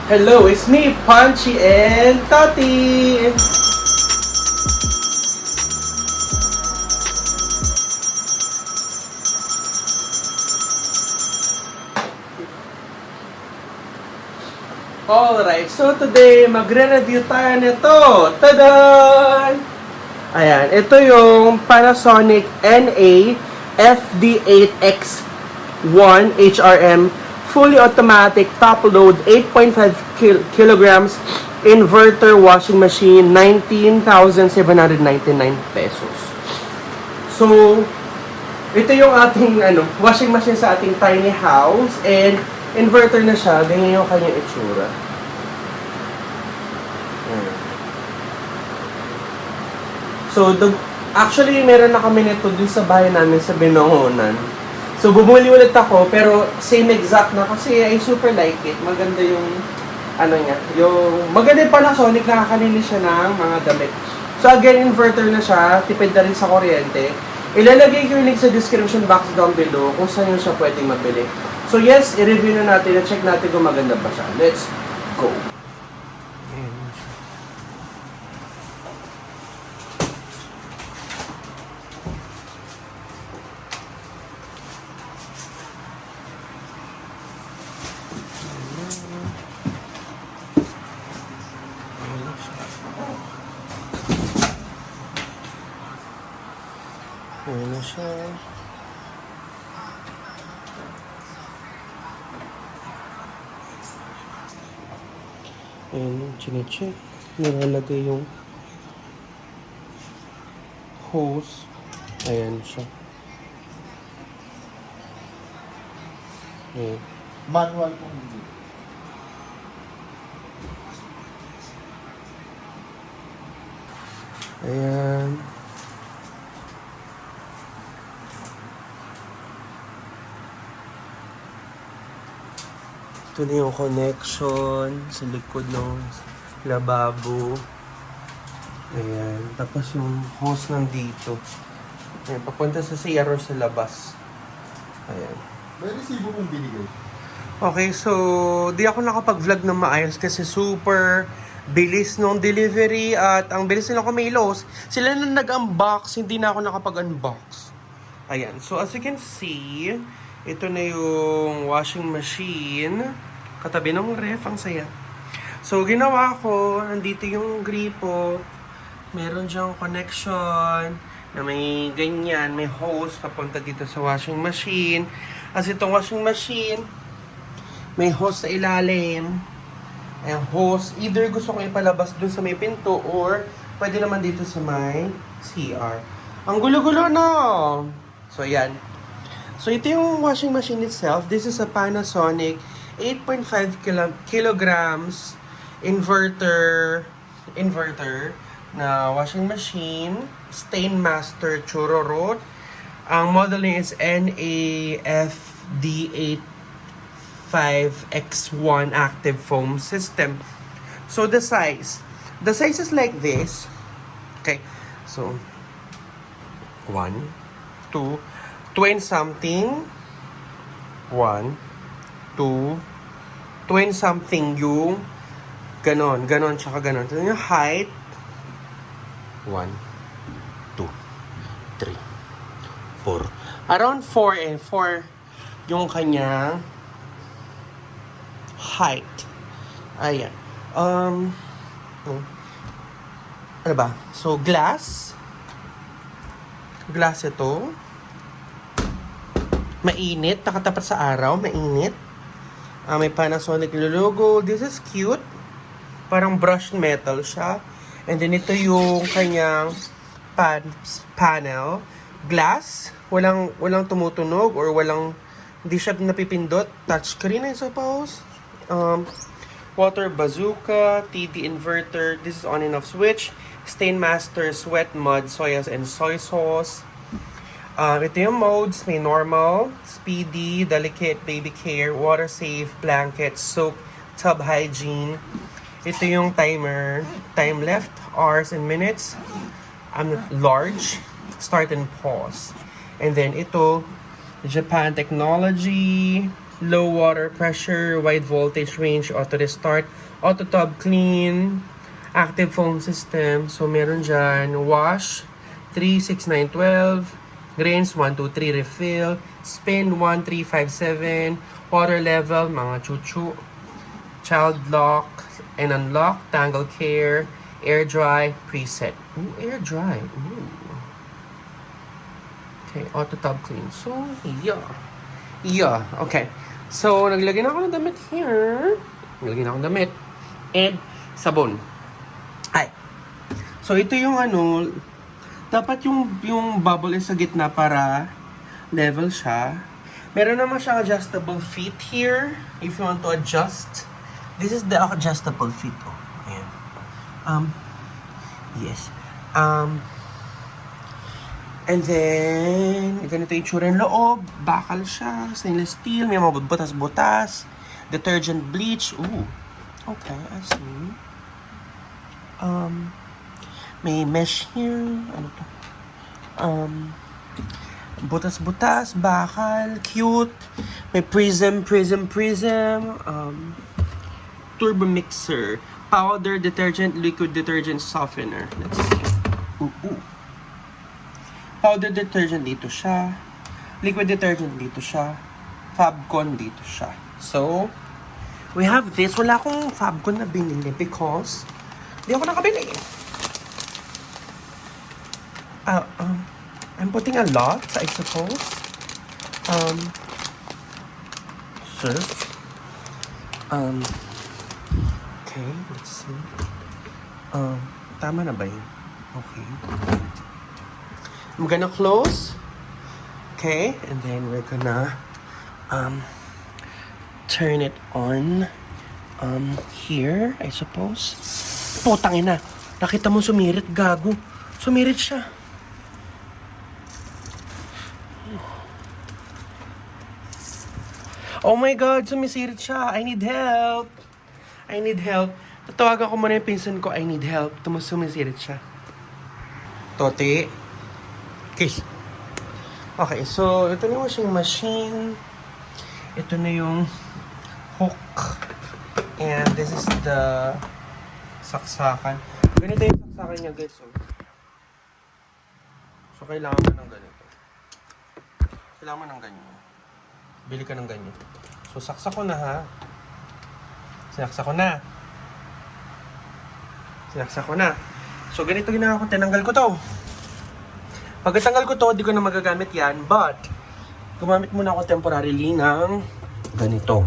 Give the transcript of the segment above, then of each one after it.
Hello, it's me, Punchy and Tati! Alright, so today magre-review tayo nito. Tada! Ayan, ito yung Panasonic NA FD8X1 HRM fully automatic top load 8.5 kilograms inverter washing machine, 19,799 pesos. So, ito yung ating washing machine sa ating tiny house and inverter na siya. Ganyan yung kanyang itsura. So, actually, meron na kami nito dun sa bahay namin sa Binangonan. So, bumuli ulit ako, pero same exact na kasi I super like it. Maganda yung, niya, yung, maganda yung Panasonic, nakakalinis siya ng mga damit. So, again, inverter na siya, tipid na rin sa kuryente. Ilalagay ko yung link sa description box down below kung saan yun siya pwedeng mabili. So, yes, i-review na natin, check natin kung maganda ba siya. Let's go! Ayan na siya. Ayan yung chinecheck. Nilalagay yung hose. Ayan siya. Ayan. Manual kung hindi. Ayan. Ito na yung connection sa likod ng lababo. Ayan. Tapos yung hose nandito. Ayan. Papunta sa CR or sa labas. Ayan. May resibo mong binigay. Okay, so di ako nakapag-vlog ng maayos kasi super bilis nung delivery at ang bilis nila kumilos. Sila na nag-unbox, hindi na ako nakapag-unbox. Ayan. So as you can see, ito na yung washing machine. Katabi ng ref, ang saya. So, ginawa ko, nandito yung gripo. Meron dyang connection na may ganyan, may hose papunta dito sa washing machine. As itong washing machine, may hose sa ilalim. Ayan, hose. Either gusto ko ipalabas dun sa may pinto or pwede naman dito sa may CR. Ang gulo-gulo na! So, ayan. So, ito yung washing machine itself. This is a Panasonic 8.5 kilograms inverter na washing machine. Stainmaster Churorot. Ang model niya is NAFD85X1 active foam system. So, the size is like this. Okay. So, 1, 2, 20 something. 1, 2, 20 something yung ganon, tsaka ganon. Ito yung height. 1, 2, 3, 4. Around 4 yung kanyang height. Ayan. Ano ba? So, glass ito. Mainit, nakatapat sa araw, mainit. May Panasonic logo. This is cute. Parang brushed metal siya. And then ito yung kanyang panel. Glass. Walang tumutunog or hindi siya napipindot. Touchscreen, I suppose. Water bazooka, TD inverter. This is on and off switch. Stainmaster, sweat, mud, soya, and soy sauce. Ito yung modes, may normal, speedy, delicate, baby care, water safe, blanket, soak, tub hygiene. Ito yung timer, time left, hours and minutes. Large, start and pause. And then ito, Japan technology, low water pressure, wide voltage range, auto restart, auto tub clean, active phone system. So meron dyan, wash, 3, 6, 9, 12, grains, 1, 2, 3, refill, spin, 1, 3, 5, 7, water level, mga chuchu, child lock and unlock, tangle care, air dry, preset. Ooh, air dry. Ooh. Okay, auto tub clean. So, yeah. Yeah, okay. So, naglagay na ako ng damit here. Naglagay na ako ng damit. And, sabon. Ay. So, ito yung ano, dapat yung bubble is sa gitna para level siya. Meron naman siyang adjustable feet here. If you want to adjust. This is the adjustable feet. Oh, ayan. Yes. And then, ganito yung tsura ng loob. Bakal siya. Stainless steel. May mga butas-butas. Detergent bleach. Ooh. Okay, I see. May mesh here. Ano to? Butas-butas. Bakal. Cute. May prism. Turbo mixer. Powder detergent. Liquid detergent softener. Let's see. Ooh. Powder detergent dito siya. Liquid detergent dito siya. Fabcon dito siya. So, we have this. Wala akong Fabcon na binili because di ako nakabili. I'm putting a lot, I suppose. Surf. Okay, let's see. Tama na ba yun? Okay. I'm gonna close. Okay, and then we're gonna turn it on here, I suppose. Putang ina. Nakita mo sumirit, gago. Sumirit siya. Oh my god, sumisirit siya. I need help. Tatawagan ko muna yung pinsan ko. I need help. Sumisirit siya. Tote. Okay. Okay, so ito na yung washing machine. Ito na yung hook. And this is the saksakan. Ganito yung saksakan niya, guys. So kailangan mo ng ganito. Kailangan mo ng ganyan. Bili ka ng ganyan. So saksak ko na, ha. Sinaksak ko na. So ganito ginawa ko. Tinanggal ko to. Pagkatanggal ko to, di ko na magagamit yan. But, gumamit muna ako temporarily ng ganito.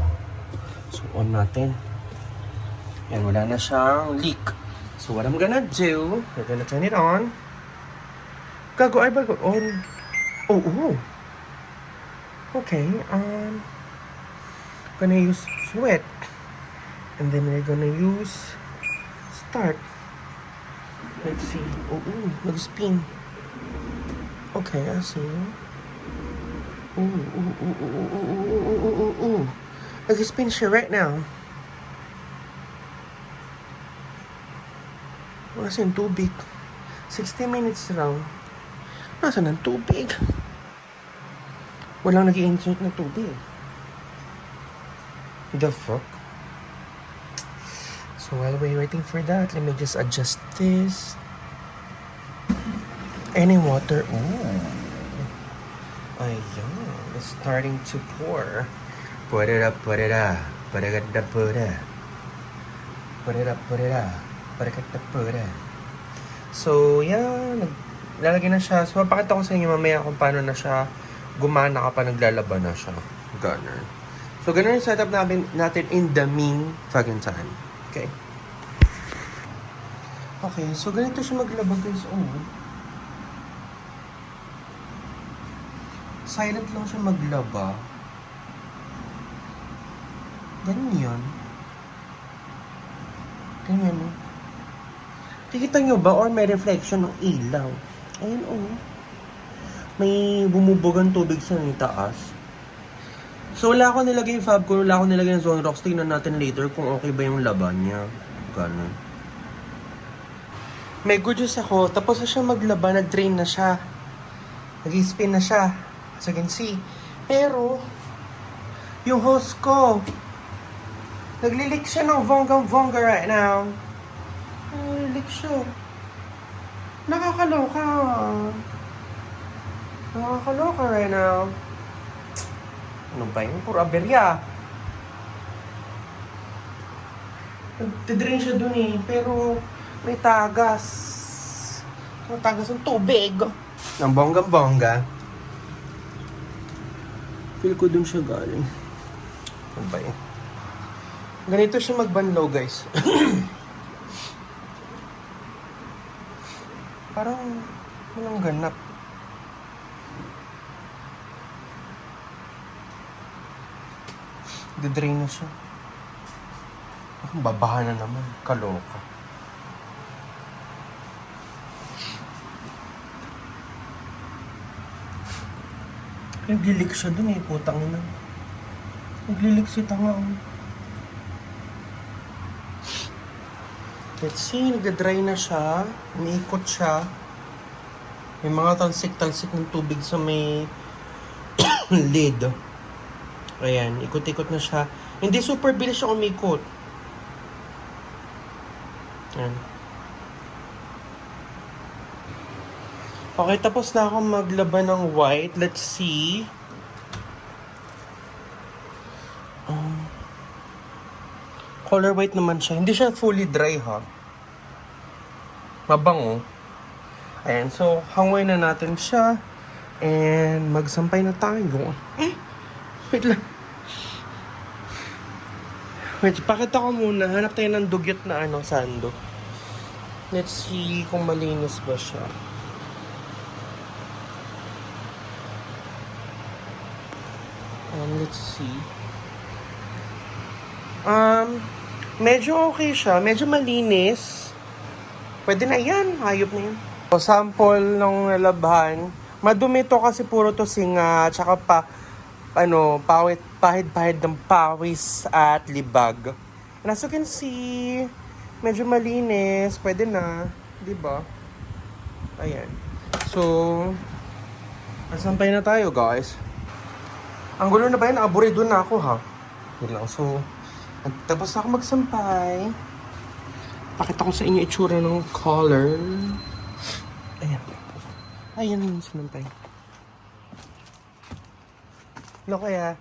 So, on natin. Yan, wala na siyang leak. So, what I'm gonna do, we're gonna turn it on. Gago, ay bago on. Oh. Okay, gonna use sweat. And then we're gonna use start. Let's see. Nag-spin. Okay, I see. Ooh. Nag-spin siya right now. Nasaan tubig? 60 minutes raw. Nasaan ang tubig? Walang nag-i-insert na tubig. The fuck? So while we're waiting for that, let me just adjust this. Any water? Ooh. Ayan. It's starting to pour. Put it up. Put it up. So, yan. Lalagyan na siya. So, mapakita ko sa inyo mamaya kung paano na siya gumana kapag naglalaban na siya. Ganun. So, ganun yung setup natin in the mean time. Okay? Okay, so ganito siya maglaba, guys. Silent lang siya maglaba. Ganyan. Ganyan, no? Tikita nyo ba? Or may reflection ng ilaw? Ayun, may bumubugang tubig sa taas. So, wala ako nilagay yung Fabcon, wala ako nilagay yung Zonrox. Tingnan natin later kung okay ba yung laban niya. Ganun. May good news ako. Tapos na siya maglaba, nag-drain na siya. Nag-spin na siya. As you can see. Pero, Yung host ko. Naglilik siya ng vonggang-vongga right now. Naglilik siya. Nakakaloka. Nakakaloka right now. Ano ba yun? Puro aberya. Nagtidrain siya dun eh. Pero may tagas. May tagas ng tubig. Ng bonggang-bongga. Feel ko dun siya galing. Ano ba yun? Ganito siya magbanlaw, guys. Parang walang ganap. Didrain na siya. Akong babahan na naman. Kaloka. Naglilik siya dun eh, putang ina. Naglilik si tanga. Let's see, nagdadry na siya. Umiikot siya. May mga talsik-talsik ng tubig sa may lid. Ayan, ikot-ikot na siya. Hindi super bilis siya umikot. Ayan. Okay, tapos na ako maglaba ng white. Let's see. Color white naman siya. Hindi siya fully dry, ha? Mabango. Ayan, so, hangoy na natin siya. And, magsampay na tayo. Wait lang. Wait, pakita ko muna. Hanap tayo ng dugyot na sando. Let's see kung malinis ba siya. Let's see. Medyo okay siya. Medyo malinis. Pwede na yan. Hayop na yan. So, sample ng nalabhan. Madumi to kasi puro to singa. Tsaka pahid-pahid ng pawis at libag. And as you can see, medyo malinis. Pwede na. Diba? Ayan. So, nasampay na tayo, guys. Ang gulo na ba yun? Aburido na ako, ha? Yun lang. So, tapos na ako magsampay. Pakita ko sa inyo itsura ng color. Ayan. Ayan yung sinampay. Ano kaya?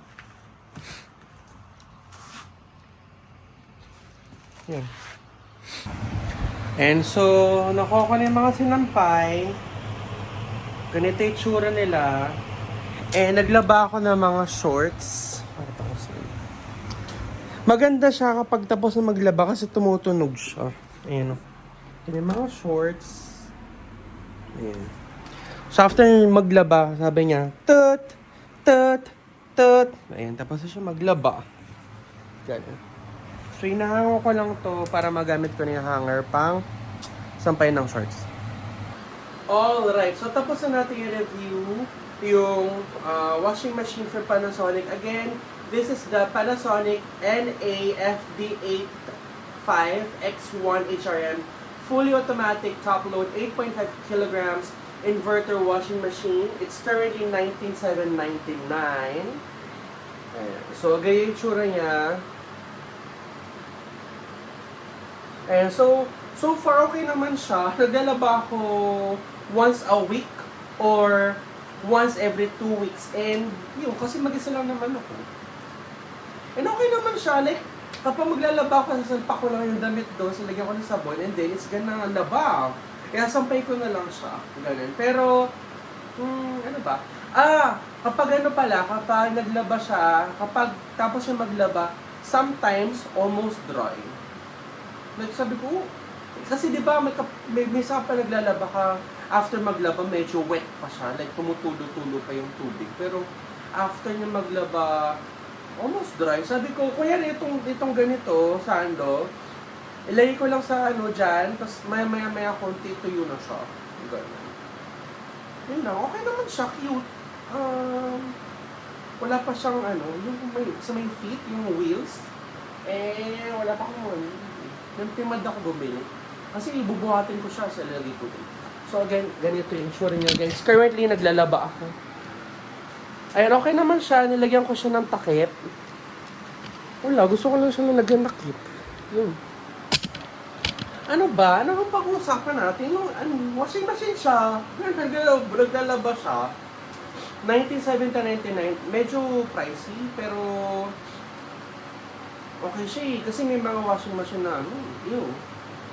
Yan. And so, nakuha ko na yung mga sinampay. Ganito yung itsura nila. And naglaba ako ng mga shorts. Pakita ko sa inyo. Maganda siya kapag tapos na maglaba kasi tumutunog siya. Ayan o. Yung mga shorts. Ayan. So after maglaba, sabi niya, tut, tut, tut. Ayan, tapos na siya maglaba. Ganyan. So inahango ko lang to para magamit ko na yung hanger pang sampay ng shorts. Alright, so tapos na natin i-review yung washing machine for Panasonic. Again, this is the Panasonic NAFD85X1 HRM fully automatic top load 8.5 kilograms inverter washing machine. It's currently $19,799. So, ganyan yung tsura niya. So far okay naman siya. Naglalaba ako once a week or once every 2 weeks. And yun, kasi mag-isa lang naman ako. And okay naman siya. Like, kapag maglalaba ako, sasalpak ko lang yung damit doon, lagyan ko ng sabon, and then it's gonna laba. Kaya sampay ko na lang siya. Ganun. Pero, ano ba? Kapag kapag naglaba siya, kapag tapos siya maglaba, sometimes almost dry. Like, sabi ko, kasi di ba may isa pa naglalaba ka, after maglaba, medyo wet pa siya. Like, tumutulo-tulo pa yung tubig. Pero, after niya maglaba, almost dry. Sabi ko, kuya, itong ganito, sando, ilagay ko lang sa dyan, tapos maya konti tuyo na siya. Ganun. Yun lang, okay naman siya, cute. Wala pa siyang sa may feet, yung wheels. Wala pa akong timad ako bumili. Kasi ibubuhatin ko siya sa lalagay ko. So again, ganito yung itsura niya, guys. Currently, naglalaba ako. Ayun, okay naman siya. Nilagyan ko siya ng takip. Wala, gusto ko lang siya na nagandakip. Yun. Ano ba? Ano bang pag-uusapan natin? Yung washing machine siya. Naglalaba siya. 1970-99. Medyo pricey, pero okay siya eh. Kasi may mga washing machine na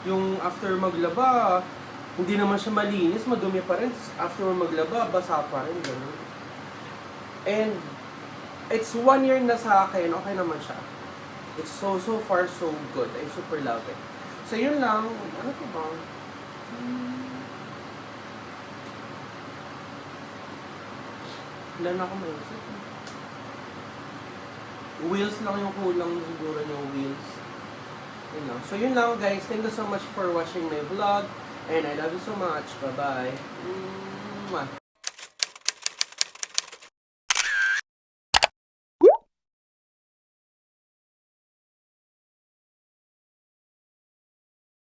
yung after maglaba, hindi naman siya malinis, madumi pa rin. After maglaba, basa pa rin. Ganun. And it's 1 year na sa akin, okay naman siya. It's so far so good. I super love it. So yun lang. Ano ko ba? Wala na ako maisip. Wheels lang yung kulang siguro yung wheels. Yun lang. So yun lang guys. Thank you so much for watching my vlog. And I love you so much. Bye-bye. Mwah.